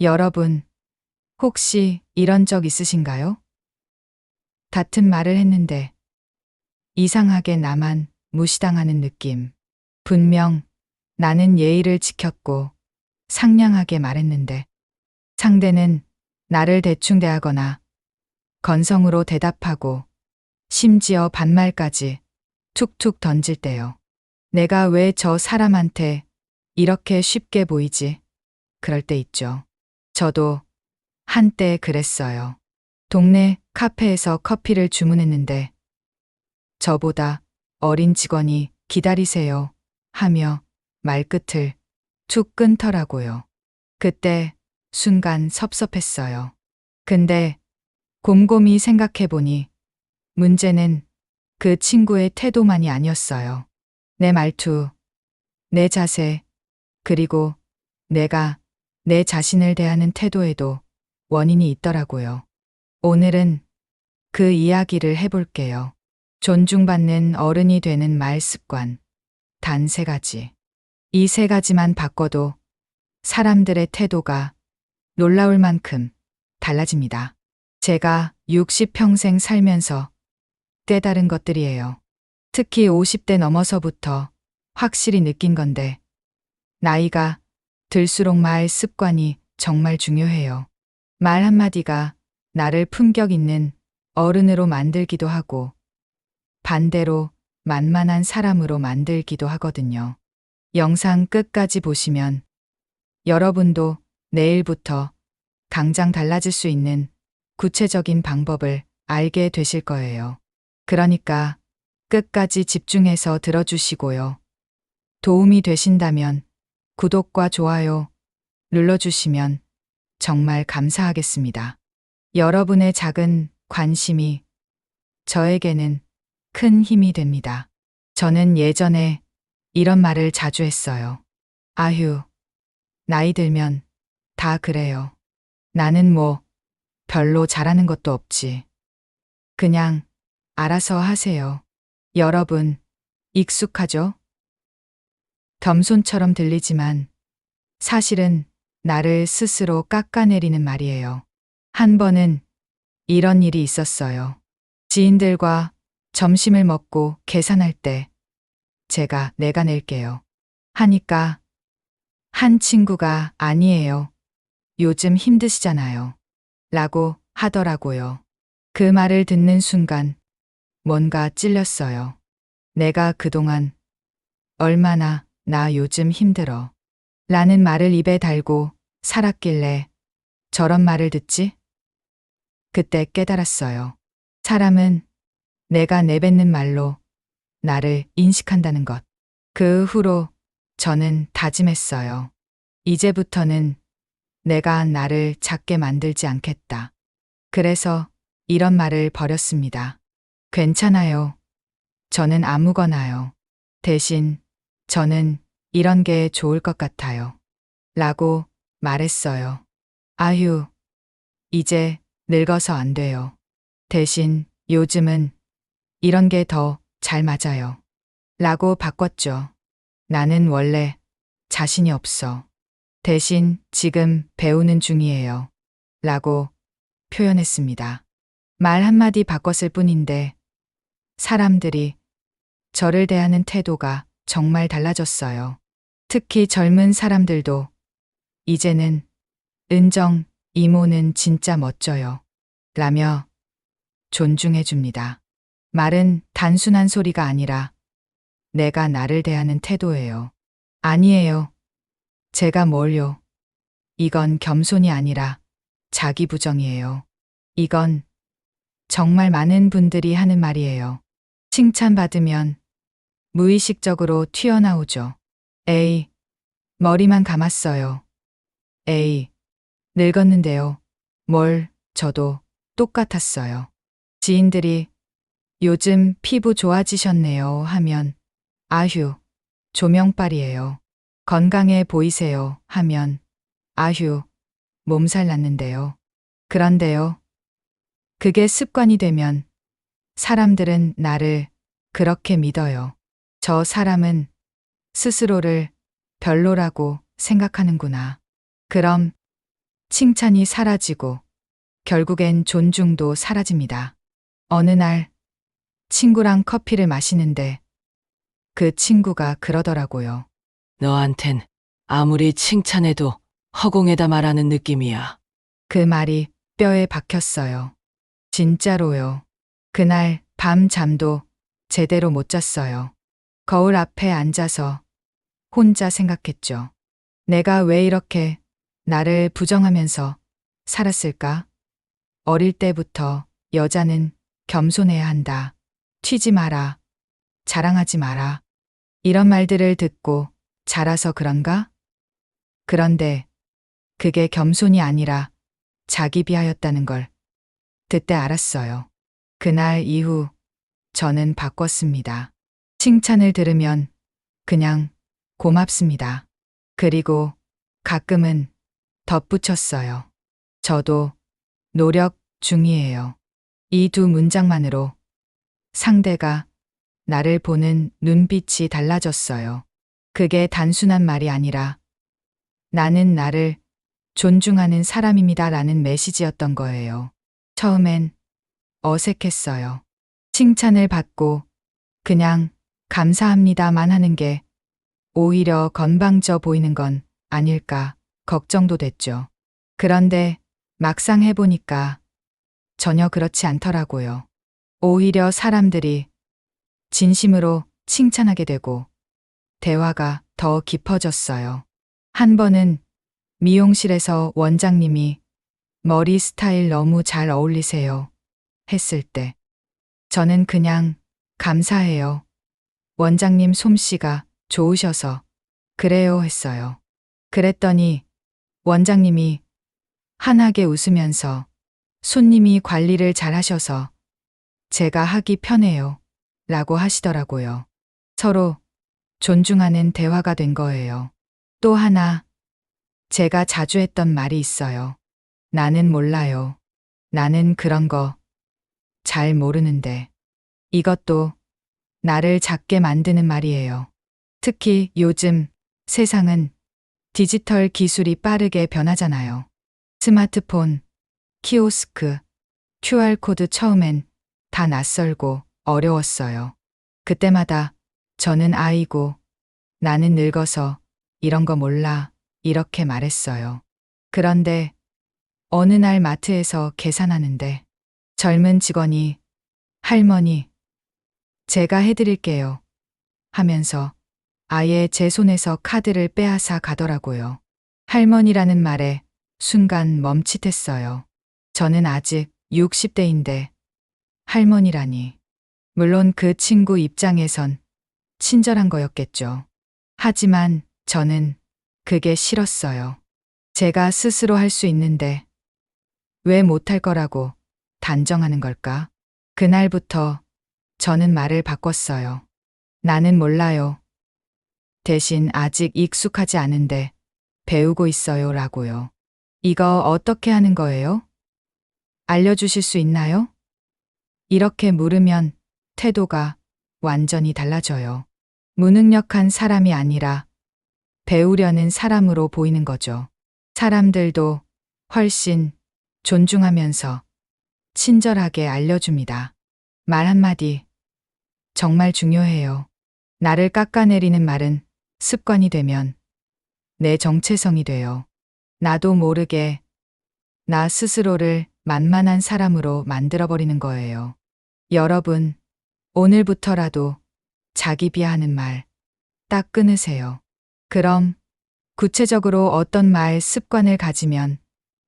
여러분, 혹시 이런 적 있으신가요? 같은 말을 했는데 이상하게 나만 무시당하는 느낌. 분명 나는 예의를 지켰고 상냥하게 말했는데 상대는 나를 대충 대하거나 건성으로 대답하고 심지어 반말까지 툭툭 던질 때요. 내가 왜 저 사람한테 이렇게 쉽게 보이지? 그럴 때 있죠. 저도 한때 그랬어요. 동네 카페에서 커피를 주문했는데 저보다 어린 직원이 기다리세요 하며 말끝을 툭 끊더라고요. 그때 순간 섭섭했어요. 근데 곰곰이 생각해보니 문제는 그 친구의 태도만이 아니었어요. 내 말투, 내 자세, 그리고 내가 내 자신을 대하는 태도에도 원인이 있더라고요. 오늘은 그 이야기를 해볼게요. 존중받는 어른이 되는 말 습관. 단 3가지. 이 3가지만 바꿔도 사람들의 태도가 놀라울 만큼 달라집니다. 제가 60평생 살면서 깨달은 것들이에요. 특히 50대 넘어서부터 확실히 느낀 건데, 나이가 들수록 말 습관이 정말 중요해요. 말 한마디가 나를 품격 있는 어른으로 만들기도 하고, 반대로 만만한 사람으로 만들기도 하거든요. 영상 끝까지 보시면 여러분도 내일부터 당장 달라질 수 있는 구체적인 방법을 알게 되실 거예요. 그러니까 끝까지 집중해서 들어주시고요. 도움이 되신다면 구독과 좋아요 눌러주시면 정말 감사하겠습니다. 여러분의 작은 관심이 저에게는 큰 힘이 됩니다. 저는 예전에 이런 말을 자주 했어요. 아휴, 나이 들면 다 그래요. 나는 뭐 별로 잘하는 것도 없지. 그냥 알아서 하세요. 여러분, 익숙하죠? 겸손처럼 들리지만 사실은 나를 스스로 깎아내리는 말이에요. 한 번은 이런 일이 있었어요. 지인들과 점심을 먹고 계산할 때 제가 내가 낼게요 하니까 한 친구가 아니에요. 요즘 힘드시잖아요. 라고 하더라고요. 그 말을 듣는 순간 뭔가 찔렸어요. 내가 그동안 얼마나 나 요즘 힘들어 라는 말을 입에 달고 살았길래 저런 말을 듣지? 그때 깨달았어요. 사람은 내가 내뱉는 말로 나를 인식한다는 것. 그 후로 저는 다짐했어요. 이제부터는 내가 나를 작게 만들지 않겠다. 그래서 이런 말을 버렸습니다. 괜찮아요. 저는 아무거나요. 대신 저는 이런 게 좋을 것 같아요. 라고 말했어요. 아휴, 이제 늙어서 안 돼요. 대신 요즘은 이런 게 더 잘 맞아요. 라고 바꿨죠. 나는 원래 자신이 없어. 대신 지금 배우는 중이에요. 라고 표현했습니다. 말 한마디 바꿨을 뿐인데 사람들이 저를 대하는 태도가 정말 달라졌어요. 특히 젊은 사람들도 이제는 은정 이모는 진짜 멋져요. 라며 존중해 줍니다. 말은 단순한 소리가 아니라 내가 나를 대하는 태도예요. 아니에요. 제가 뭘요. 이건 겸손이 아니라 자기 부정이에요. 이건 정말 많은 분들이 하는 말이에요. 칭찬받으면 무의식적으로 튀어나오죠. 에이, 머리만 감았어요. 에이, 늙었는데요. 뭘, 저도 똑같았어요. 지인들이 요즘 피부 좋아지셨네요 하면 아휴, 조명빨이에요. 건강해 보이세요 하면 아휴, 몸살 났는데요. 그런데요. 그게 습관이 되면 사람들은 나를 그렇게 믿어요. 저 사람은 스스로를 별로라고 생각하는구나. 그럼 칭찬이 사라지고 결국엔 존중도 사라집니다. 어느 날 친구랑 커피를 마시는데 그 친구가 그러더라고요. 너한텐 아무리 칭찬해도 허공에다 말하는 느낌이야. 그 말이 뼈에 박혔어요. 진짜로요. 그날 밤 잠도 제대로 못 잤어요. 거울 앞에 앉아서 혼자 생각했죠. 내가 왜 이렇게 나를 부정하면서 살았을까? 어릴 때부터 여자는 겸손해야 한다. 튀지 마라. 자랑하지 마라. 이런 말들을 듣고 자라서 그런가? 그런데 그게 겸손이 아니라 자기 비하였다는 걸 그때 알았어요. 그날 이후 저는 바꿨습니다. 칭찬을 들으면 그냥 고맙습니다. 그리고 가끔은 덧붙였어요. 저도 노력 중이에요. 이 두 문장만으로 상대가 나를 보는 눈빛이 달라졌어요. 그게 단순한 말이 아니라 나는 나를 존중하는 사람입니다 라는 메시지였던 거예요. 처음엔 어색했어요. 칭찬을 받고 그냥 감사합니다만 하는 게 오히려 건방져 보이는 건 아닐까 걱정도 됐죠. 그런데 막상 해보니까 전혀 그렇지 않더라고요. 오히려 사람들이 진심으로 칭찬하게 되고 대화가 더 깊어졌어요. 한 번은 미용실에서 원장님이 머리 스타일 너무 잘 어울리세요 했을 때 저는 그냥 감사해요. 원장님 솜씨가 좋으셔서 그래요 했어요. 그랬더니 원장님이 환하게 웃으면서 손님이 관리를 잘 하셔서 제가 하기 편해요 라고 하시더라고요. 서로 존중하는 대화가 된 거예요. 또 하나 제가 자주 했던 말이 있어요. 나는 몰라요. 나는 그런 거 잘 모르는데. 이것도 나를 작게 만드는 말이에요. 특히 요즘 세상은 디지털 기술이 빠르게 변하잖아요. 스마트폰, 키오스크, QR코드 처음엔 다 낯설고 어려웠어요. 그때마다 저는 아이고, 나는 늙어서 이런 거 몰라, 이렇게 말했어요. 그런데 어느 날 마트에서 계산하는데 젊은 직원이 할머니, 제가 해드릴게요 하면서 아예 제 손에서 카드를 빼앗아 가더라고요. 할머니라는 말에 순간 멈칫했어요. 저는 아직 60대인데 할머니라니. 물론 그 친구 입장에선 친절한 거였겠죠. 하지만 저는 그게 싫었어요. 제가 스스로 할 수 있는데 왜 못할 거라고 단정하는 걸까? 그날부터 저는 말을 바꿨어요. 나는 몰라요. 대신 아직 익숙하지 않은데 배우고 있어요 라고요. 이거 어떻게 하는 거예요? 알려주실 수 있나요? 이렇게 물으면 태도가 완전히 달라져요. 무능력한 사람이 아니라 배우려는 사람으로 보이는 거죠. 사람들도 훨씬 존중하면서 친절하게 알려줍니다. 말 한마디 정말 중요해요. 나를 깎아내리는 말은 습관이 되면 내 정체성이 돼요. 나도 모르게 나 스스로를 만만한 사람으로 만들어버리는 거예요. 여러분, 오늘부터라도 자기 비하하는 말 딱 끊으세요. 그럼 구체적으로 어떤 말 습관을 가지면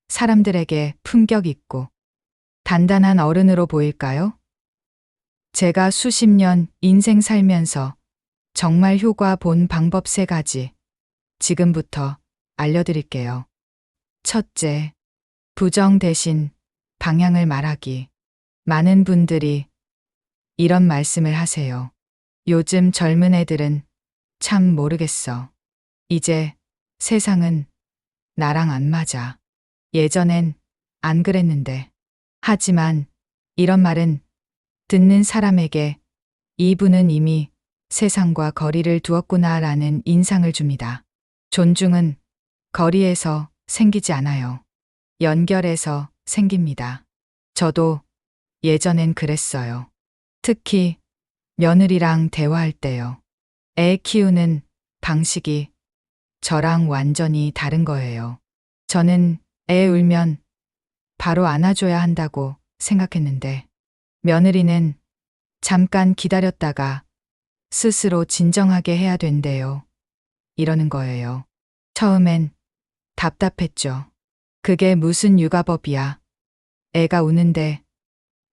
사람들에게 품격 있고 단단한 어른으로 보일까요? 제가 수십 년 인생 살면서 정말 효과 본 방법 3가지 지금부터 알려드릴게요. 첫째, 부정 대신 방향을 말하기. 많은 분들이 이런 말씀을 하세요. 요즘 젊은 애들은 참 모르겠어. 이제 세상은 나랑 안 맞아. 예전엔 안 그랬는데. 하지만 이런 말은 듣는 사람에게 이분은 이미 세상과 거리를 두었구나라는 인상을 줍니다. 존중은 거리에서 생기지 않아요. 연결해서 생깁니다. 저도 예전엔 그랬어요. 특히 며느리랑 대화할 때요. 애 키우는 방식이 저랑 완전히 다른 거예요. 저는 애 울면 바로 안아줘야 한다고 생각했는데 며느리는 잠깐 기다렸다가 스스로 진정하게 해야 된대요. 이러는 거예요. 처음엔 답답했죠. 그게 무슨 육아법이야. 애가 우는데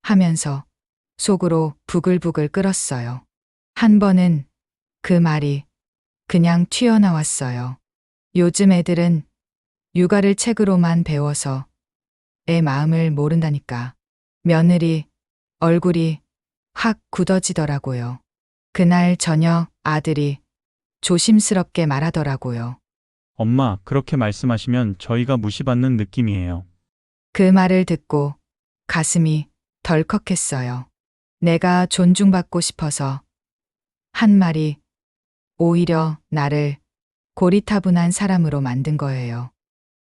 하면서 속으로 부글부글 끓었어요. 한 번은 그 말이 그냥 튀어나왔어요. 요즘 애들은 육아를 책으로만 배워서 애 마음을 모른다니까. 며느리 얼굴이 확 굳어지더라고요. 그날 저녁 아들이 조심스럽게 말하더라고요. 엄마, 그렇게 말씀하시면 저희가 무시받는 느낌이에요. 그 말을 듣고 가슴이 덜컥했어요. 내가 존중받고 싶어서 한 말이 오히려 나를 고리타분한 사람으로 만든 거예요.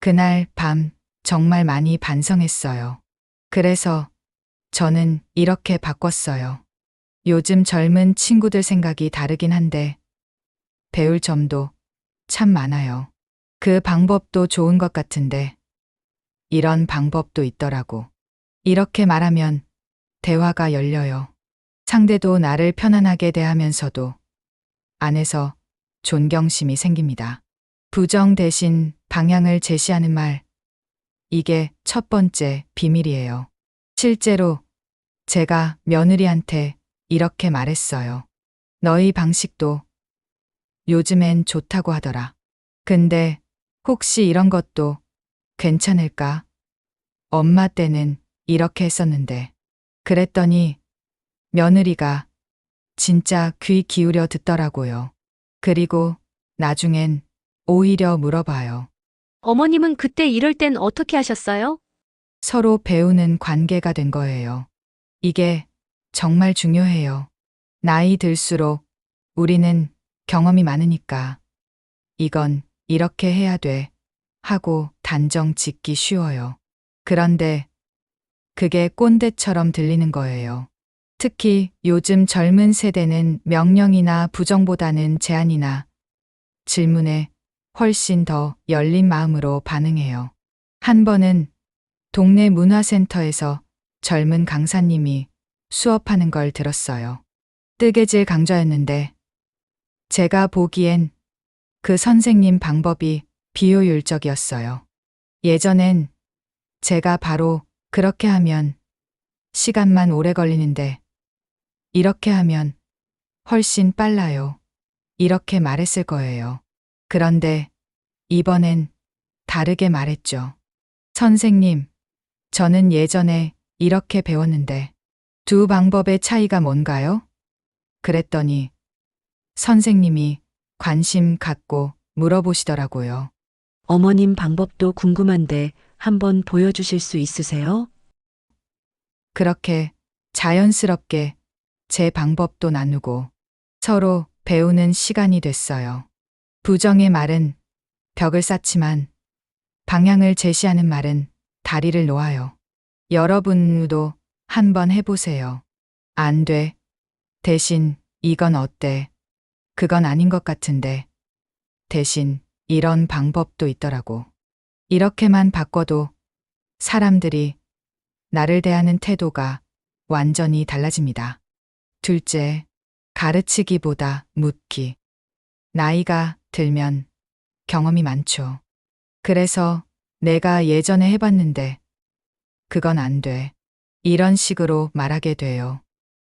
그날 밤 정말 많이 반성했어요. 그래서 저는 이렇게 바꿨어요. 요즘 젊은 친구들 생각이 다르긴 한데 배울 점도 참 많아요. 그 방법도 좋은 것 같은데 이런 방법도 있더라고. 이렇게 말하면 대화가 열려요. 상대도 나를 편안하게 대하면서도 안에서 존경심이 생깁니다. 부정 대신 방향을 제시하는 말. 이게 첫 번째 비밀이에요. 실제로 제가 며느리한테 이렇게 말했어요. 너희 방식도 요즘엔 좋다고 하더라. 근데 혹시 이런 것도 괜찮을까? 엄마 때는 이렇게 했었는데. 그랬더니 며느리가 진짜 귀 기울여 듣더라고요. 그리고 나중엔 오히려 물어봐요. 어머님은 그때 이럴 땐 어떻게 하셨어요? 서로 배우는 관계가 된 거예요. 이게 정말 중요해요. 나이 들수록 우리는 경험이 많으니까 이건 이렇게 해야 돼 하고 단정 짓기 쉬워요. 그런데 그게 꼰대처럼 들리는 거예요. 특히 요즘 젊은 세대는 명령이나 부정보다는 제안이나 질문에 훨씬 더 열린 마음으로 반응해요. 한 번은 동네 문화센터에서 젊은 강사님이 수업하는 걸 들었어요. 뜨개질 강좌였는데 제가 보기엔 그 선생님 방법이 비효율적이었어요. 예전엔 제가 바로 그렇게 하면 시간만 오래 걸리는데 이렇게 하면 훨씬 빨라요. 이렇게 말했을 거예요. 그런데 이번엔 다르게 말했죠. 선생님, 저는 예전에 이렇게 배웠는데 두 방법의 차이가 뭔가요? 그랬더니 선생님이 관심 갖고 물어보시더라고요. 어머님 방법도 궁금한데 한번 보여주실 수 있으세요? 그렇게 자연스럽게 제 방법도 나누고 서로 배우는 시간이 됐어요. 부정의 말은 벽을 쌓지만 방향을 제시하는 말은 다리를 놓아요. 여러분도 한번 해보세요. 안 돼. 대신 이건 어때? 그건 아닌 것 같은데. 대신 이런 방법도 있더라고. 이렇게만 바꿔도 사람들이 나를 대하는 태도가 완전히 달라집니다. 둘째, 가르치기보다 묻기. 나이가 들면 경험이 많죠. 그래서 내가 예전에 해봤는데 그건 안 돼. 이런 식으로 말하게 돼요.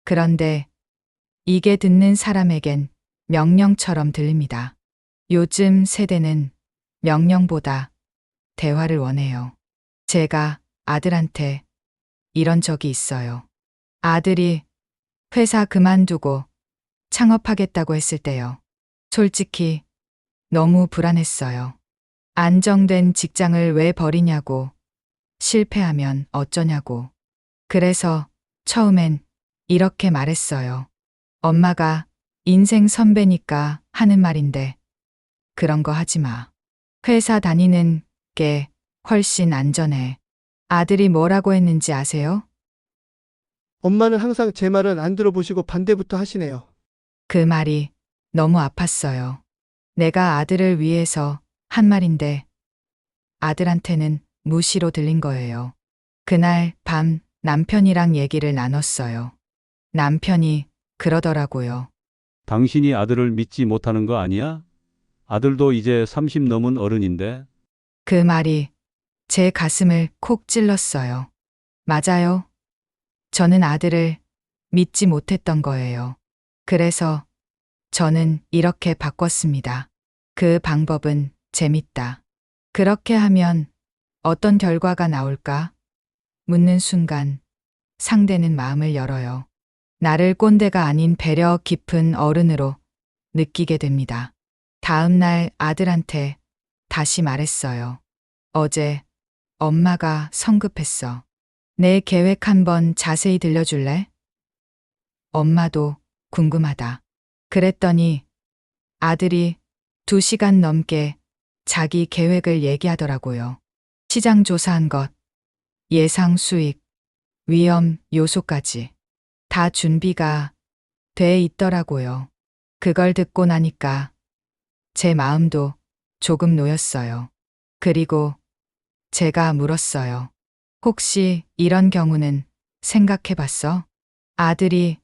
그런데 이게 듣는 사람에겐 명령처럼 들립니다. 요즘 세대는 명령보다 대화를 원해요. 제가 아들한테 이런 적이 있어요. 아들이 회사 그만두고 창업하겠다고 했을 때요. 솔직히 너무 불안했어요. 안정된 직장을 왜 버리냐고, 실패하면 어쩌냐고. 그래서 처음엔 이렇게 말했어요. 엄마가 인생 선배니까 하는 말인데 그런 거 하지 마. 회사 다니는 게 훨씬 안전해. 아들이 뭐라고 했는지 아세요? 엄마는 항상 제 말은 안 들어보시고 반대부터 하시네요. 그 말이 너무 아팠어요. 내가 아들을 위해서 한 말인데 아들한테는 무시로 들린 거예요. 그날 밤 남편이랑 얘기를 나눴어요. 남편이 그러더라고요. 당신이 아들을 믿지 못하는 거 아니야? 아들도 이제 30 넘은 어른인데. 그 말이 제 가슴을 콕 찔렀어요. 맞아요. 저는 아들을 믿지 못했던 거예요. 그래서 저는 이렇게 바꿨습니다. 그 방법은 재밌다. 그렇게 하면 어떤 결과가 나올까? 묻는 순간 상대는 마음을 열어요. 나를 꼰대가 아닌 배려 깊은 어른으로 느끼게 됩니다. 다음 날 아들한테 다시 말했어요. 어제 엄마가 성급했어. 내 계획 한번 자세히 들려줄래? 엄마도 궁금하다. 그랬더니 아들이 2시간 넘게 자기 계획을 얘기하더라고요. 시장 조사한 것, 예상 수익, 위험 요소까지 다 준비가 돼 있더라고요. 그걸 듣고 나니까 제 마음도 조금 놓였어요. 그리고 제가 물었어요. 혹시 이런 경우는 생각해 봤어? 아들이,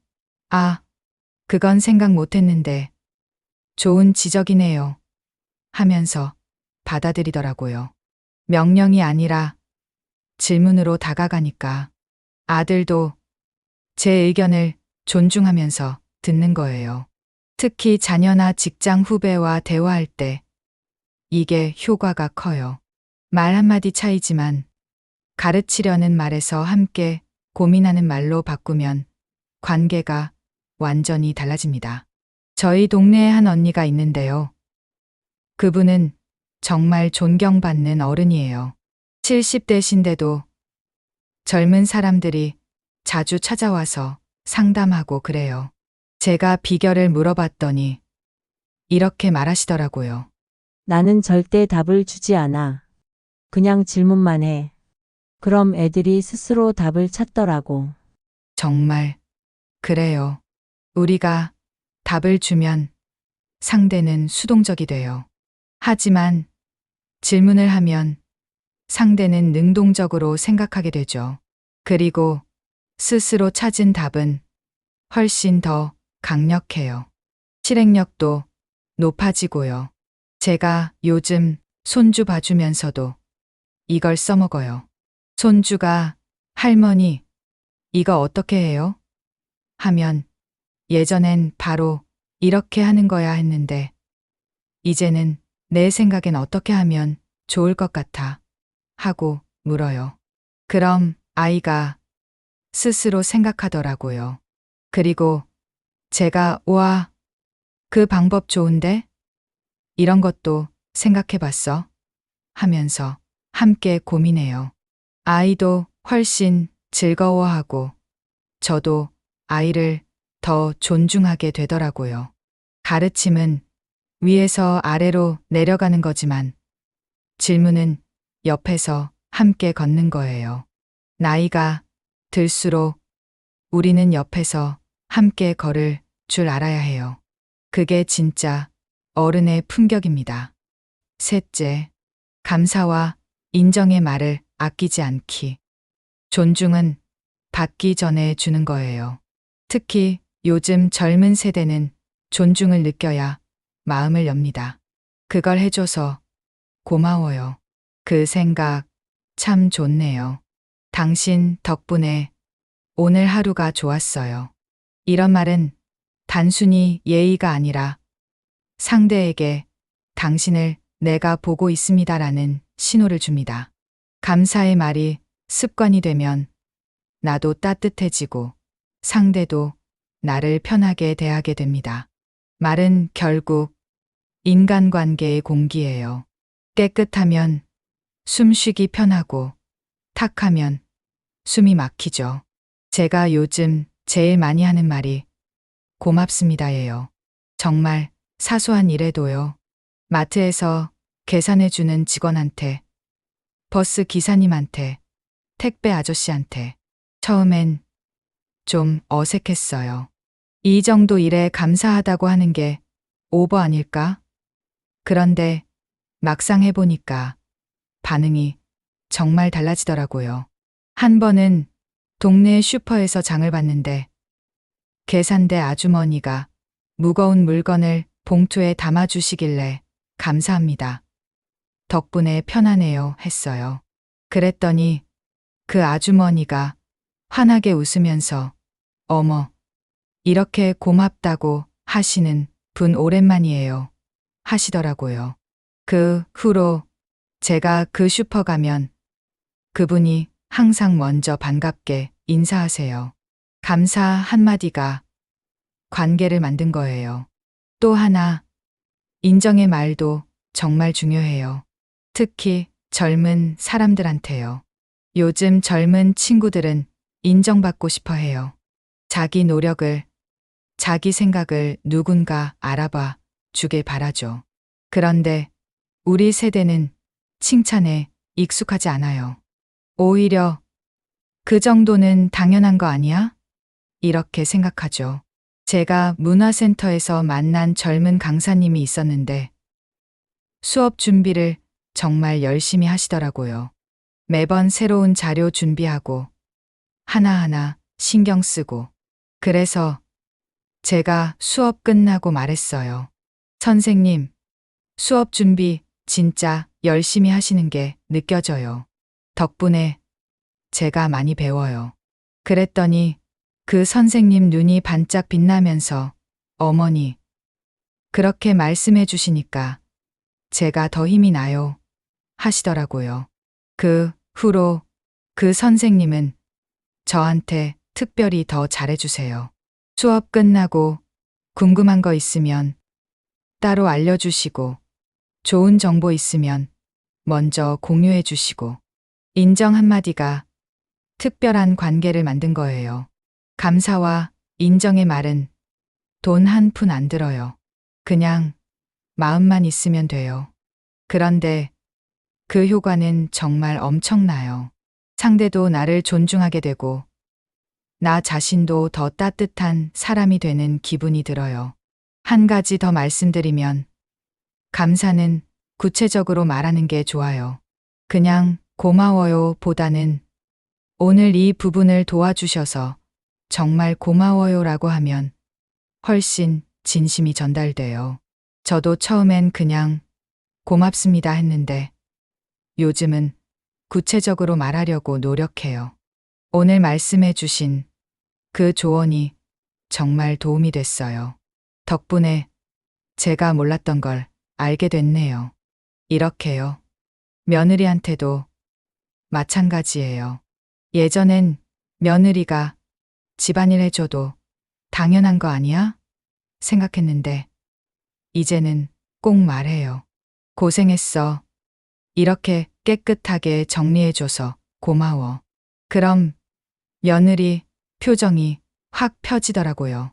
그건 생각 못 했는데 좋은 지적이네요. 하면서 받아들이더라고요. 명령이 아니라 질문으로 다가가니까 아들도 제 의견을 존중하면서 듣는 거예요. 특히 자녀나 직장 후배와 대화할 때 이게 효과가 커요. 말 한마디 차이지만 가르치려는 말에서 함께 고민하는 말로 바꾸면 관계가 완전히 달라집니다. 저희 동네에 한 언니가 있는데요. 그분은 정말 존경받는 어른이에요. 70대신데도 젊은 사람들이 자주 찾아와서 상담하고 그래요. 제가 비결을 물어봤더니 이렇게 말하시더라고요. 나는 절대 답을 주지 않아. 그냥 질문만 해. 그럼 애들이 스스로 답을 찾더라고. 정말 그래요. 우리가 답을 주면 상대는 수동적이 돼요. 하지만 질문을 하면 상대는 능동적으로 생각하게 되죠. 그리고 스스로 찾은 답은 훨씬 더 강력해요. 실행력도 높아지고요. 제가 요즘 손주 봐주면서도 이걸 써먹어요. 손주가 할머니, 이거 어떻게 해요? 하면 예전엔 바로 이렇게 하는 거야 했는데 이제는 내 생각엔 어떻게 하면 좋을 것 같아 하고 물어요. 그럼 아이가 스스로 생각하더라고요. 그리고 제가 와, 그 방법 좋은데? 이런 것도 생각해 봤어? 하면서 함께 고민해요. 아이도 훨씬 즐거워하고 저도 아이를 더 존중하게 되더라고요. 가르침은 위에서 아래로 내려가는 거지만 질문은 옆에서 함께 걷는 거예요. 나이가 들수록 우리는 옆에서 함께 걸을 줄 알아야 해요. 그게 진짜 어른의 품격입니다. 셋째, 감사와 인정의 말을 아끼지 않기. 존중은 받기 전에 주는 거예요. 특히 요즘 젊은 세대는 존중을 느껴야 마음을 엽니다. 그걸 해줘서 고마워요. 그 생각 참 좋네요. 당신 덕분에 오늘 하루가 좋았어요. 이런 말은 단순히 예의가 아니라 상대에게 당신을 내가 보고 있습니다라는 신호를 줍니다. 감사의 말이 습관이 되면 나도 따뜻해지고 상대도 나를 편하게 대하게 됩니다. 말은 결국 인간관계의 공기예요. 깨끗하면 숨쉬기 편하고 탁하면 숨이 막히죠. 제가 요즘 제일 많이 하는 말이 고맙습니다예요. 정말 사소한 일에도요. 마트에서 계산해주는 직원한테, 버스 기사님한테, 택배 아저씨한테. 처음엔 좀 어색했어요. 이 정도 일에 감사하다고 하는 게 오버 아닐까? 그런데 막상 해보니까 반응이 정말 달라지더라고요. 한 번은 동네 슈퍼에서 장을 봤는데 계산대 아주머니가 무거운 물건을 봉투에 담아주시길래 감사합니다. 덕분에 편하네요 했어요. 그랬더니 그 아주머니가 환하게 웃으면서 어머, 이렇게 고맙다고 하시는 분 오랜만이에요 하시더라고요. 그 후로 제가 그 슈퍼 가면 그분이 항상 먼저 반갑게 인사하세요. 감사 한마디가 관계를 만든 거예요. 또 하나, 인정의 말도 정말 중요해요. 특히 젊은 사람들한테요. 요즘 젊은 친구들은 인정받고 싶어 해요. 자기 노력을, 자기 생각을 누군가 알아봐 주길 바라죠. 그런데 우리 세대는 칭찬에 익숙하지 않아요. 오히려 그 정도는 당연한 거 아니야? 이렇게 생각하죠. 제가 문화센터에서 만난 젊은 강사님이 있었는데 수업 준비를 정말 열심히 하시더라고요. 매번 새로운 자료 준비하고 하나하나 신경 쓰고. 그래서 제가 수업 끝나고 말했어요. 선생님, 수업 준비 진짜 열심히 하시는 게 느껴져요. 덕분에 제가 많이 배워요. 그랬더니 그 선생님 눈이 반짝 빛나면서 어머니, 그렇게 말씀해 주시니까 제가 더 힘이 나요 하시더라고요. 그 후로 그 선생님은 저한테 특별히 더 잘해주세요. 수업 끝나고 궁금한 거 있으면 따로 알려주시고 좋은 정보 있으면 먼저 공유해 주시고 인정 한마디가 특별한 관계를 만든 거예요. 감사와 인정의 말은 돈 한 푼 안 들어요. 그냥 마음만 있으면 돼요. 그런데 그 효과는 정말 엄청나요. 상대도 나를 존중하게 되고 나 자신도 더 따뜻한 사람이 되는 기분이 들어요. 한 가지 더 말씀드리면 감사는 구체적으로 말하는 게 좋아요. 그냥 고마워요 보다는 오늘 이 부분을 도와주셔서 정말 고마워요라고 하면 훨씬 진심이 전달돼요. 저도 처음엔 그냥 고맙습니다 했는데 요즘은 구체적으로 말하려고 노력해요. 오늘 말씀해 주신 그 조언이 정말 도움이 됐어요. 덕분에 제가 몰랐던 걸 알게 됐네요. 이렇게요. 며느리한테도 마찬가지예요. 예전엔 며느리가 집안일 해줘도 당연한 거 아니야? 생각했는데 이제는 꼭 말해요. 고생했어. 이렇게 깨끗하게 정리해줘서 고마워. 그럼 며느리 표정이 확 펴지더라고요.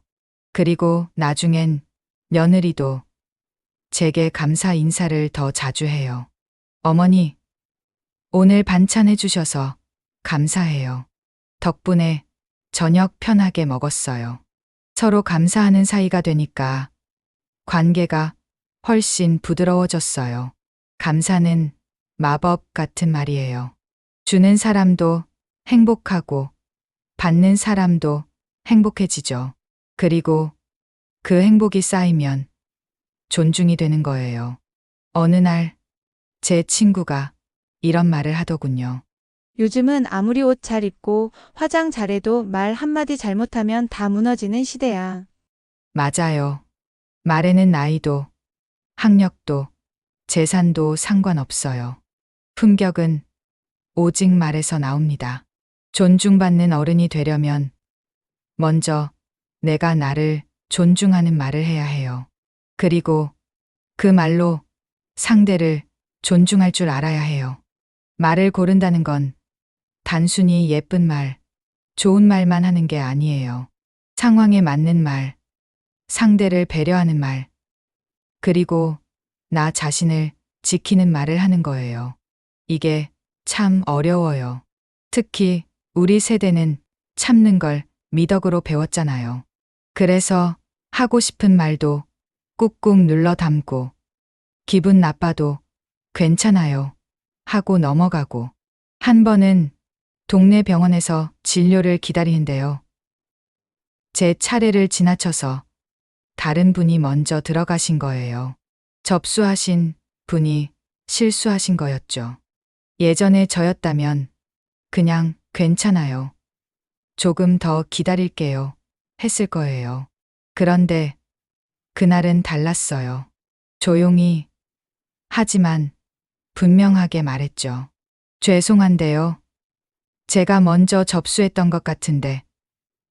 그리고 나중엔 며느리도 제게 감사 인사를 더 자주 해요. 어머니, 오늘 반찬 해주셔서 감사해요. 덕분에 저녁 편하게 먹었어요. 서로 감사하는 사이가 되니까 관계가 훨씬 부드러워졌어요. 감사는 마법 같은 말이에요. 주는 사람도 행복하고 받는 사람도 행복해지죠. 그리고 그 행복이 쌓이면 존중이 되는 거예요. 어느 날 제 친구가 이런 말을 하더군요. 요즘은 아무리 옷 잘 입고 화장 잘해도 말 한마디 잘못하면 다 무너지는 시대야. 맞아요. 말에는 나이도, 학력도, 재산도 상관없어요. 품격은 오직 말에서 나옵니다. 존중받는 어른이 되려면 먼저 내가 나를 존중하는 말을 해야 해요. 그리고 그 말로 상대를 존중할 줄 알아야 해요. 말을 고른다는 건 단순히 예쁜 말, 좋은 말만 하는 게 아니에요. 상황에 맞는 말, 상대를 배려하는 말, 그리고 나 자신을 지키는 말을 하는 거예요. 이게 참 어려워요. 특히 우리 세대는 참는 걸 미덕으로 배웠잖아요. 그래서 하고 싶은 말도 꾹꾹 눌러 담고 기분 나빠도 괜찮아요 하고 넘어가고 한 번은 동네 병원에서 진료를 기다리는데요. 제 차례를 지나쳐서 다른 분이 먼저 들어가신 거예요. 접수하신 분이 실수하신 거였죠. 예전에 저였다면 그냥 괜찮아요. 조금 더 기다릴게요. 했을 거예요. 그런데 그날은 달랐어요. 조용히 하지만 분명하게 말했죠. 죄송한데요. 제가 먼저 접수했던 것 같은데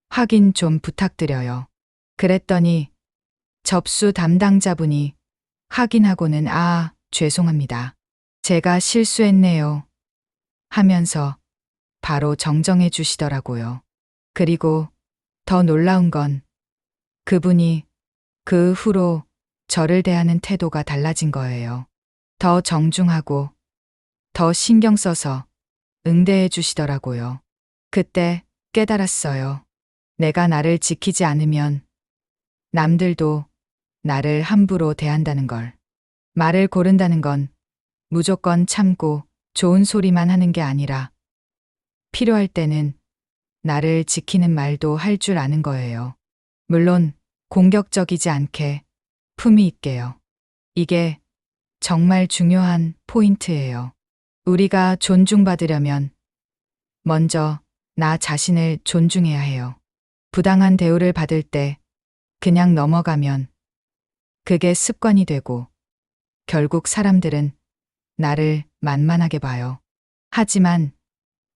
확인 좀 부탁드려요. 그랬더니 접수 담당자분이 확인하고는 죄송합니다. 제가 실수했네요. 하면서 바로 정정해 주시더라고요. 그리고 더 놀라운 건 그분이 그 후로 저를 대하는 태도가 달라진 거예요. 더 정중하고 더 신경 써서 응대해 주시더라고요. 그때 깨달았어요. 내가 나를 지키지 않으면 남들도 나를 함부로 대한다는 걸. 말을 고른다는 건 무조건 참고 좋은 소리만 하는 게 아니라 필요할 때는 나를 지키는 말도 할 줄 아는 거예요. 물론 공격적이지 않게 품위 있게요. 이게 정말 중요한 포인트예요. 우리가 존중받으려면 먼저 나 자신을 존중해야 해요. 부당한 대우를 받을 때 그냥 넘어가면 그게 습관이 되고 결국 사람들은 나를 만만하게 봐요. 하지만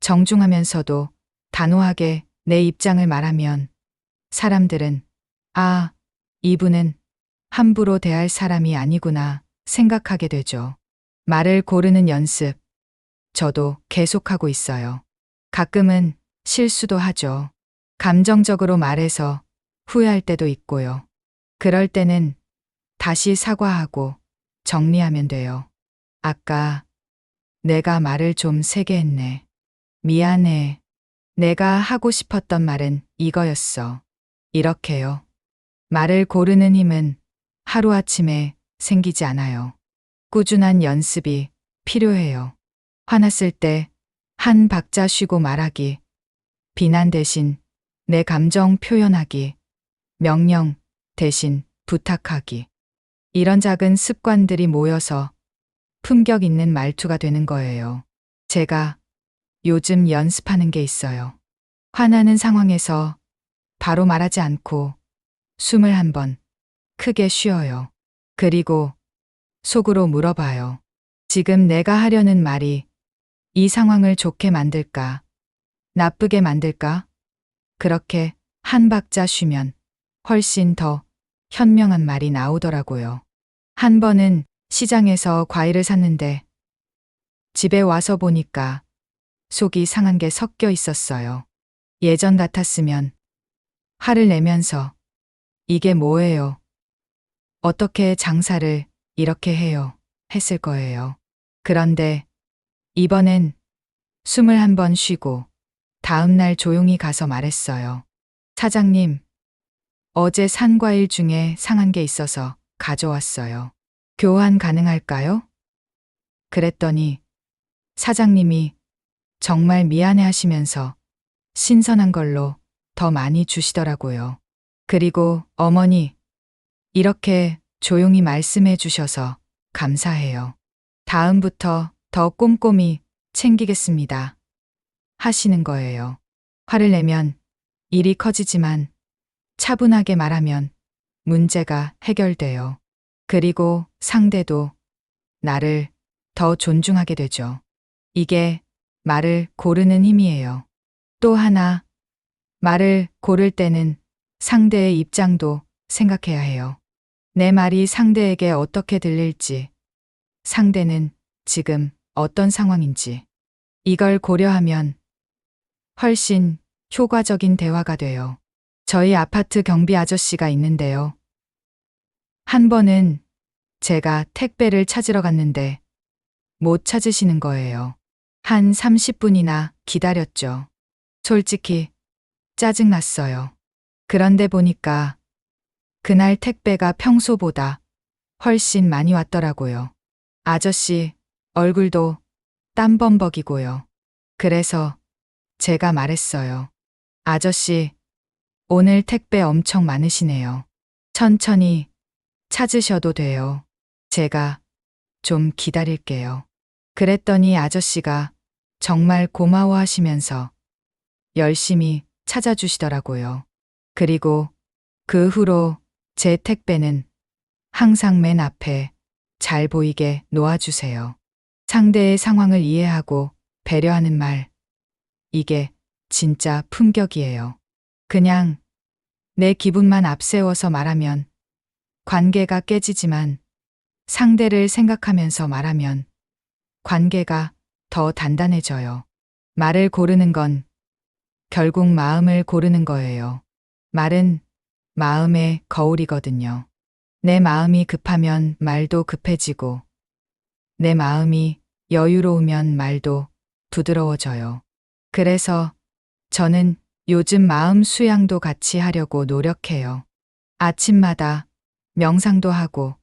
정중하면서도 단호하게 내 입장을 말하면 사람들은 이분은 함부로 대할 사람이 아니구나 생각하게 되죠. 말을 고르는 연습, 저도 계속하고 있어요. 가끔은 실수도 하죠. 감정적으로 말해서 후회할 때도 있고요. 그럴 때는 다시 사과하고 정리하면 돼요. 아까 내가 말을 좀 세게 했네. 미안해. 내가 하고 싶었던 말은 이거였어. 이렇게요. 말을 고르는 힘은 하루아침에 생기지 않아요. 꾸준한 연습이 필요해요. 화났을 때 한 박자 쉬고 말하기, 비난 대신 내 감정 표현하기, 명령 대신 부탁하기. 이런 작은 습관들이 모여서 품격 있는 말투가 되는 거예요. 제가 요즘 연습하는 게 있어요. 화나는 상황에서 바로 말하지 않고 숨을 한번 크게 쉬어요. 그리고 속으로 물어봐요. 지금 내가 하려는 말이 이 상황을 좋게 만들까? 나쁘게 만들까? 그렇게 한 박자 쉬면 훨씬 더 현명한 말이 나오더라고요. 한 번은 시장에서 과일을 샀는데 집에 와서 보니까 속이 상한 게 섞여 있었어요. 예전 같았으면 화를 내면서 이게 뭐예요? 어떻게 장사를 이렇게 해요? 했을 거예요. 그런데 이번엔 숨을 한번 쉬고 다음날 조용히 가서 말했어요. 사장님, 어제 산 과일 중에 상한 게 있어서 가져왔어요. 교환 가능할까요? 그랬더니 사장님이 정말 미안해 하시면서 신선한 걸로 더 많이 주시더라고요. 그리고 어머니, 이렇게 조용히 말씀해 주셔서 감사해요. 다음부터 더 꼼꼼히 챙기겠습니다. 하시는 거예요. 화를 내면 일이 커지지만 차분하게 말하면 문제가 해결돼요. 그리고 상대도 나를 더 존중하게 되죠. 이게 말을 고르는 힘이에요. 또 하나, 말을 고를 때는 상대의 입장도 생각해야 해요. 내 말이 상대에게 어떻게 들릴지, 상대는 지금 어떤 상황인지, 이걸 고려하면 훨씬 효과적인 대화가 돼요. 저희 아파트 경비 아저씨가 있는데요. 한 번은 제가 택배를 찾으러 갔는데 못 찾으시는 거예요. 한 30분이나 기다렸죠. 솔직히 짜증났어요. 그런데 보니까 그날 택배가 평소보다 훨씬 많이 왔더라고요. 아저씨 얼굴도 땀범벅이고요. 그래서 제가 말했어요. 아저씨, 오늘 택배 엄청 많으시네요. 천천히 찾으셔도 돼요. 제가 좀 기다릴게요. 그랬더니 아저씨가 정말 고마워하시면서 열심히 찾아주시더라고요. 그리고 그 후로 제 택배는 항상 맨 앞에 잘 보이게 놓아주세요. 상대의 상황을 이해하고 배려하는 말. 이게 진짜 품격이에요. 그냥 내 기분만 앞세워서 말하면 관계가 깨지지만 상대를 생각하면서 말하면 관계가 더 단단해져요. 말을 고르는 건 결국 마음을 고르는 거예요. 말은 마음의 거울이거든요. 내 마음이 급하면 말도 급해지고 내 마음이 여유로우면 말도 부드러워져요. 그래서 저는 요즘 마음 수양도 같이 하려고 노력해요. 아침마다 명상도 하고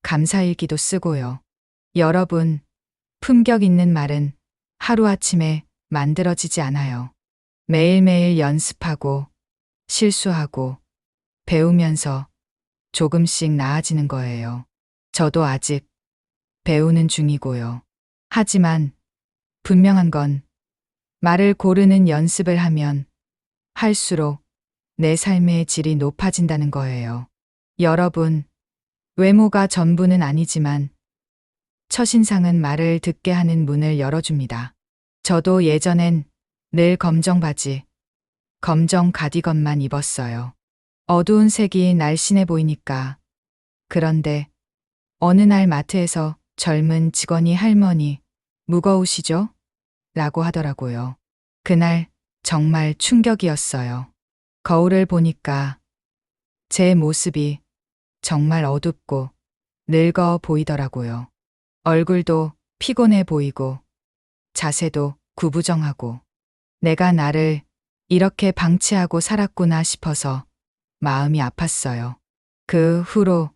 감사일기도 쓰고요. 여러분, 품격 있는 말은 하루아침에 만들어지지 않아요. 매일매일 연습하고 실수하고 배우면서 조금씩 나아지는 거예요. 저도 아직 배우는 중이고요. 하지만 분명한 건 말을 고르는 연습을 하면 할수록 내 삶의 질이 높아진다는 거예요. 여러분, 외모가 전부는 아니지만 첫인상은 말을 듣게 하는 문을 열어줍니다. 저도 예전엔 늘 검정 바지, 검정 가디건만 입었어요. 어두운 색이 날씬해 보이니까. 그런데 어느 날 마트에서 젊은 직원이 할머니, 무거우시죠? 라고 하더라고요. 그날 정말 충격이었어요. 거울을 보니까 제 모습이 정말 어둡고 늙어 보이더라고요. 얼굴도 피곤해 보이고 자세도 구부정하고 내가 나를 이렇게 방치하고 살았구나 싶어서 마음이 아팠어요. 그 후로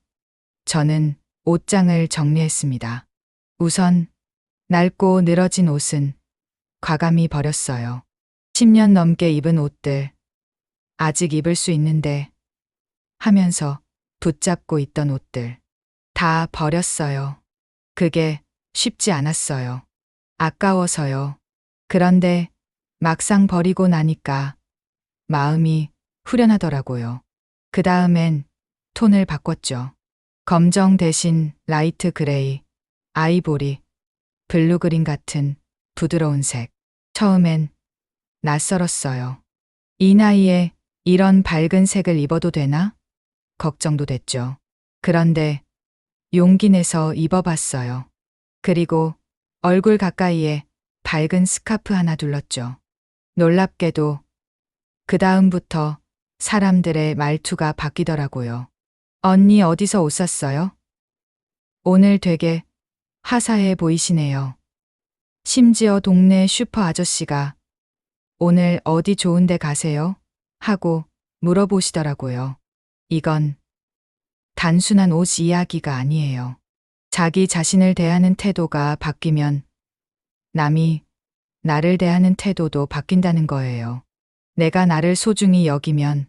저는 옷장을 정리했습니다. 우선 낡고 늘어진 옷은 과감히 버렸어요. 10년 넘게 입은 옷들, 아직 입을 수 있는데 하면서 붙잡고 있던 옷들, 다 버렸어요. 그게 쉽지 않았어요. 아까워서요. 그런데 막상 버리고 나니까 마음이 후련하더라고요. 그 다음엔 톤을 바꿨죠. 검정 대신 라이트 그레이, 아이보리, 블루그린 같은 부드러운 색. 처음엔 낯설었어요. 이 나이에 이런 밝은 색을 입어도 되나? 걱정도 됐죠. 그런데 용기 내서 입어봤어요. 그리고 얼굴 가까이에 밝은 스카프 하나 둘렀죠. 놀랍게도 그 다음부터 사람들의 말투가 바뀌더라고요. 언니 어디서 옷 샀어요? 오늘 되게 화사해 보이시네요. 심지어 동네 슈퍼 아저씨가 오늘 어디 좋은 데 가세요? 하고 물어보시더라고요. 이건 단순한 옷 이야기가 아니에요. 자기 자신을 대하는 태도가 바뀌면 남이 나를 대하는 태도도 바뀐다는 거예요. 내가 나를 소중히 여기면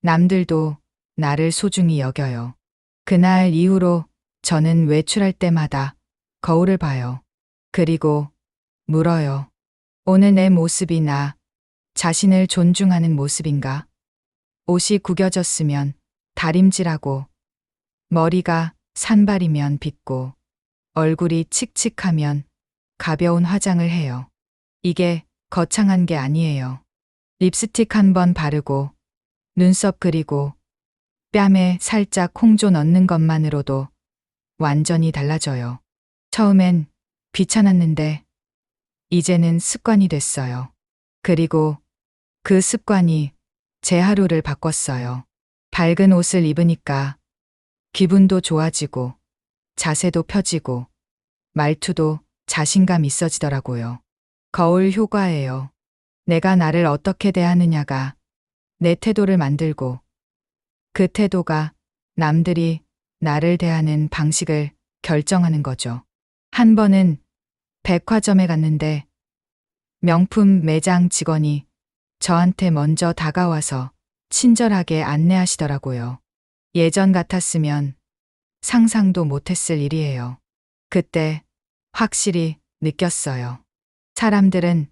남들도 나를 소중히 여겨요. 그날 이후로 저는 외출할 때마다 거울을 봐요. 그리고 물어요. 오늘 내 모습이 나 자신을 존중하는 모습인가? 옷이 구겨졌으면 다림질하고 머리가 산발이면 빗고 얼굴이 칙칙하면 가벼운 화장을 해요. 이게 거창한 게 아니에요. 립스틱 한 번 바르고 눈썹 그리고 뺨에 살짝 홍조 넣는 것만으로도 완전히 달라져요. 처음엔 귀찮았는데 이제는 습관이 됐어요. 그리고 그 습관이 제 하루를 바꿨어요. 밝은 옷을 입으니까 기분도 좋아지고 자세도 펴지고 말투도 자신감 있어지더라고요. 거울 효과예요. 내가 나를 어떻게 대하느냐가 내 태도를 만들고 그 태도가 남들이 나를 대하는 방식을 결정하는 거죠. 한 번은 백화점에 갔는데 명품 매장 직원이 저한테 먼저 다가와서 친절하게 안내하시더라고요. 예전 같았으면 상상도 못했을 일이에요. 그때 확실히 느꼈어요. 사람들은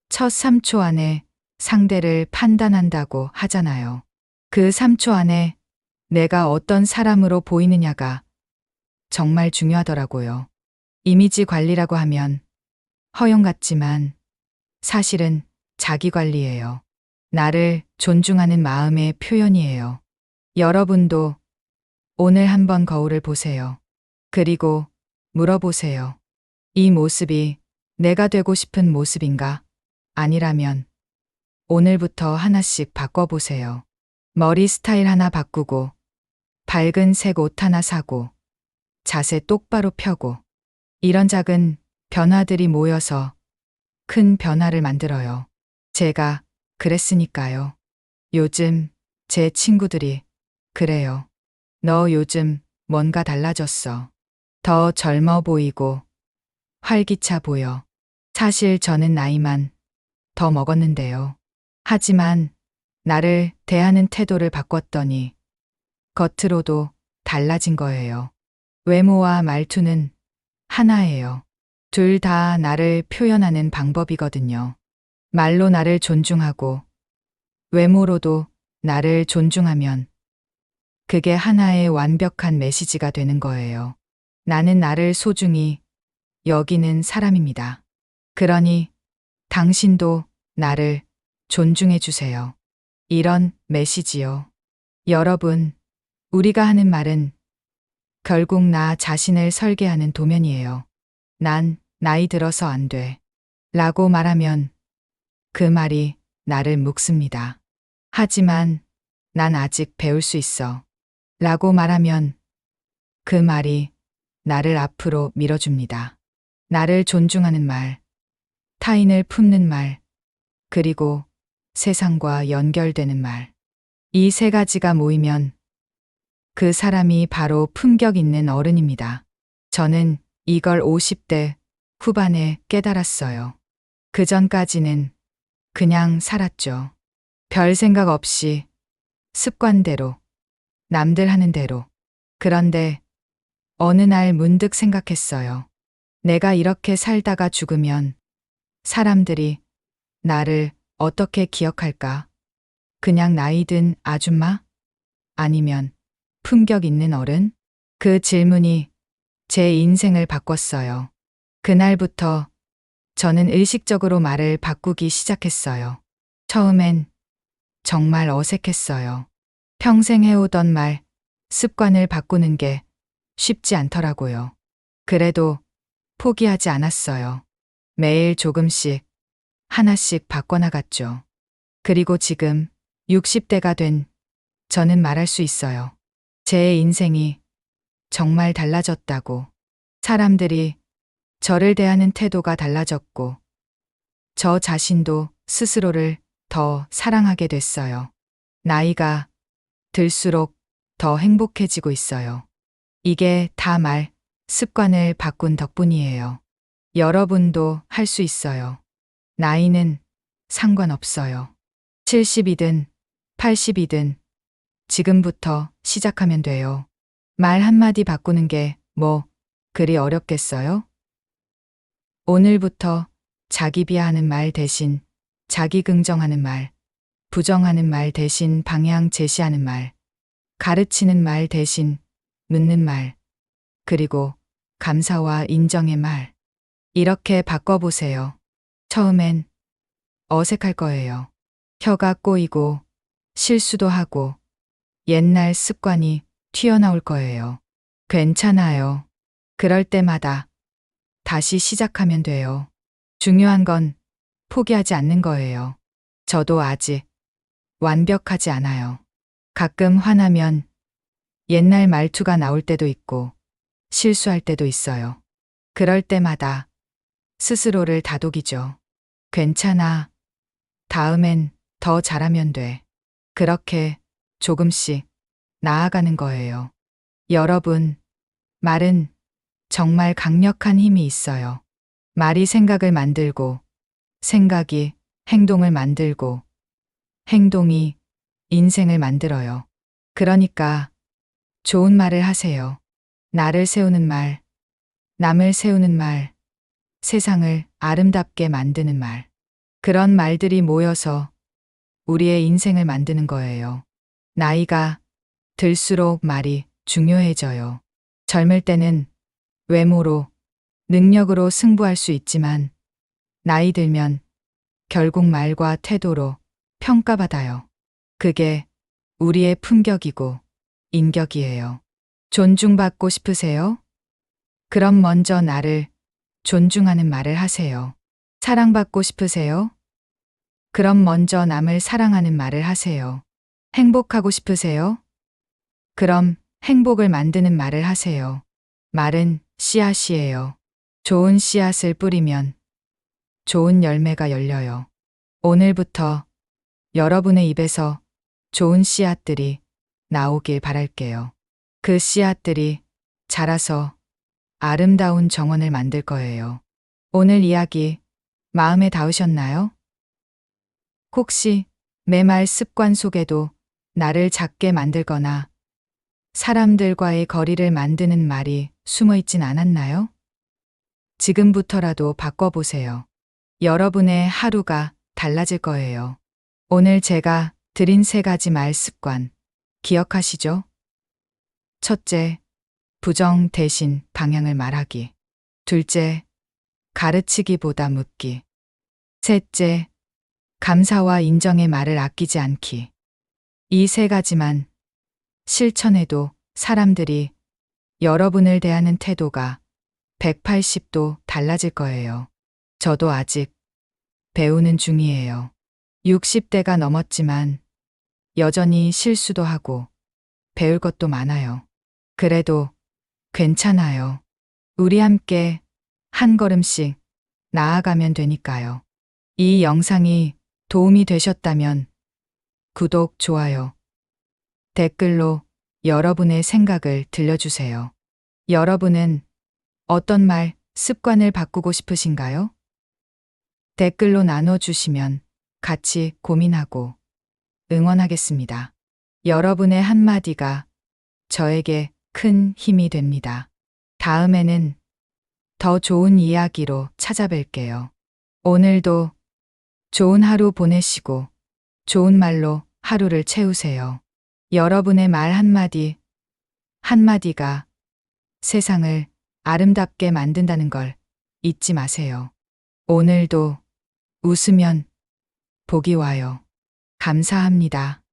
첫 3초 안에 상대를 판단한다고 하잖아요. 그 3초 안에 내가 어떤 사람으로 보이느냐가 정말 중요하더라고요. 이미지 관리라고 하면 허용 같지만 사실은 자기 관리예요. 나를 존중하는 마음의 표현이에요. 여러분도 오늘 한번 거울을 보세요. 그리고 물어보세요. 이 모습이 내가 되고 싶은 모습인가? 아니라면 오늘부터 하나씩 바꿔보세요. 머리 스타일 하나 바꾸고, 밝은 색 옷 하나 사고, 자세 똑바로 펴고, 이런 작은 변화들이 모여서 큰 변화를 만들어요. 제가 그랬으니까요. 요즘 제 친구들이 그래요. 너 요즘 뭔가 달라졌어. 더 젊어 보이고 활기차 보여. 사실 저는 나이만 더 먹었는데요. 하지만 나를 대하는 태도를 바꿨더니 겉으로도 달라진 거예요. 외모와 말투는 하나예요. 둘 다 나를 표현하는 방법이거든요. 말로 나를 존중하고 외모로도 나를 존중하면 그게 하나의 완벽한 메시지가 되는 거예요. 나는 나를 소중히 여기는 사람입니다. 그러니 당신도 나를 존중해 주세요. 이런 메시지요. 여러분, 우리가 하는 말은 결국 나 자신을 설계하는 도면이에요. 난 나이 들어서 안 돼. 라고 말하면 그 말이 나를 묶습니다. 하지만 난 아직 배울 수 있어. 라고 말하면 그 말이 나를 앞으로 밀어줍니다. 나를 존중하는 말, 타인을 품는 말, 그리고 세상과 연결되는 말. 이 세 가지가 모이면 그 사람이 바로 품격 있는 어른입니다. 저는 이걸 50대 후반에 깨달았어요. 그 전까지는 그냥 살았죠. 별 생각 없이 습관대로, 남들 하는 대로. 그런데 어느 날 문득 생각했어요. 내가 이렇게 살다가 죽으면 사람들이 나를 어떻게 기억할까? 그냥 나이 든 아줌마? 아니면 품격 있는 어른? 그 질문이 제 인생을 바꿨어요. 그날부터 저는 의식적으로 말을 바꾸기 시작했어요. 처음엔 정말 어색했어요. 평생 해오던 말, 습관을 바꾸는 게 쉽지 않더라고요. 그래도 포기하지 않았어요. 매일 조금씩, 하나씩 바꿔나갔죠. 그리고 지금 60대가 된 저는 말할 수 있어요. 제 인생이 정말 달라졌다고. 사람들이 저를 대하는 태도가 달라졌고, 저 자신도 스스로를 더 사랑하게 됐어요. 나이가 들수록 더 행복해지고 있어요. 이게 다 말, 습관을 바꾼 덕분이에요. 여러분도 할 수 있어요. 나이는 상관없어요. 70이든 80이든 지금부터 시작하면 돼요. 말 한마디 바꾸는 게 뭐 그리 어렵겠어요? 오늘부터 자기 비하하는 말 대신 자기 긍정하는 말, 부정하는 말 대신 방향 제시하는 말, 가르치는 말 대신 묻는 말, 그리고 감사와 인정의 말. 이렇게 바꿔보세요. 처음엔 어색할 거예요. 혀가 꼬이고 실수도 하고 옛날 습관이 튀어나올 거예요. 괜찮아요. 그럴 때마다 다시 시작하면 돼요. 중요한 건 포기하지 않는 거예요. 저도 아직 완벽하지 않아요. 가끔 화나면 옛날 말투가 나올 때도 있고 실수할 때도 있어요. 그럴 때마다 스스로를 다독이죠. 괜찮아. 다음엔 더 잘하면 돼. 그렇게 조금씩 나아가는 거예요. 여러분, 말은 정말 강력한 힘이 있어요. 말이 생각을 만들고, 생각이 행동을 만들고, 행동이 인생을 만들어요. 그러니까 좋은 말을 하세요. 나를 세우는 말, 남을 세우는 말, 세상을 아름답게 만드는 말. 그런 말들이 모여서 우리의 인생을 만드는 거예요. 나이가 들수록 말이 중요해져요. 젊을 때는 외모로, 능력으로 승부할 수 있지만 나이 들면 결국 말과 태도로 평가받아요. 그게 우리의 품격이고 인격이에요. 존중받고 싶으세요? 그럼 먼저 나를 존중하는 말을 하세요. 사랑받고 싶으세요? 그럼 먼저 남을 사랑하는 말을 하세요. 행복하고 싶으세요? 그럼 행복을 만드는 말을 하세요. 말은 씨앗이에요. 좋은 씨앗을 뿌리면 좋은 열매가 열려요. 오늘부터 여러분의 입에서 좋은 씨앗들이 나오길 바랄게요. 그 씨앗들이 자라서 아름다운 정원을 만들 거예요. 오늘 이야기 마음에 닿으셨나요? 혹시 내 말 습관 속에도 나를 작게 만들거나 사람들과의 거리를 만드는 말이 숨어 있진 않았나요? 지금부터라도 바꿔보세요. 여러분의 하루가 달라질 거예요. 오늘 제가 드린 3가지 말 습관 기억하시죠? 첫째, 부정 대신 방향을 말하기. 둘째, 가르치기보다 묻기. 셋째, 감사와 인정의 말을 아끼지 않기. 이 3가지만 실천해도 사람들이 여러분을 대하는 태도가 180도 달라질 거예요. 저도 아직 배우는 중이에요. 60대가 넘었지만 여전히 실수도 하고 배울 것도 많아요. 그래도 괜찮아요. 우리 함께 한 걸음씩 나아가면 되니까요. 이 영상이 도움이 되셨다면 구독, 좋아요, 댓글로 여러분의 생각을 들려주세요. 여러분은 어떤 말, 습관을 바꾸고 싶으신가요? 댓글로 나눠주시면 같이 고민하고 응원하겠습니다. 여러분의 한마디가 저에게 큰 힘이 됩니다. 다음에는 더 좋은 이야기로 찾아뵐게요. 오늘도 좋은 하루 보내시고 좋은 말로 하루를 채우세요. 여러분의 말 한마디, 한마디가 세상을 아름답게 만든다는 걸 잊지 마세요. 오늘도 웃으면 복이 와요. 감사합니다.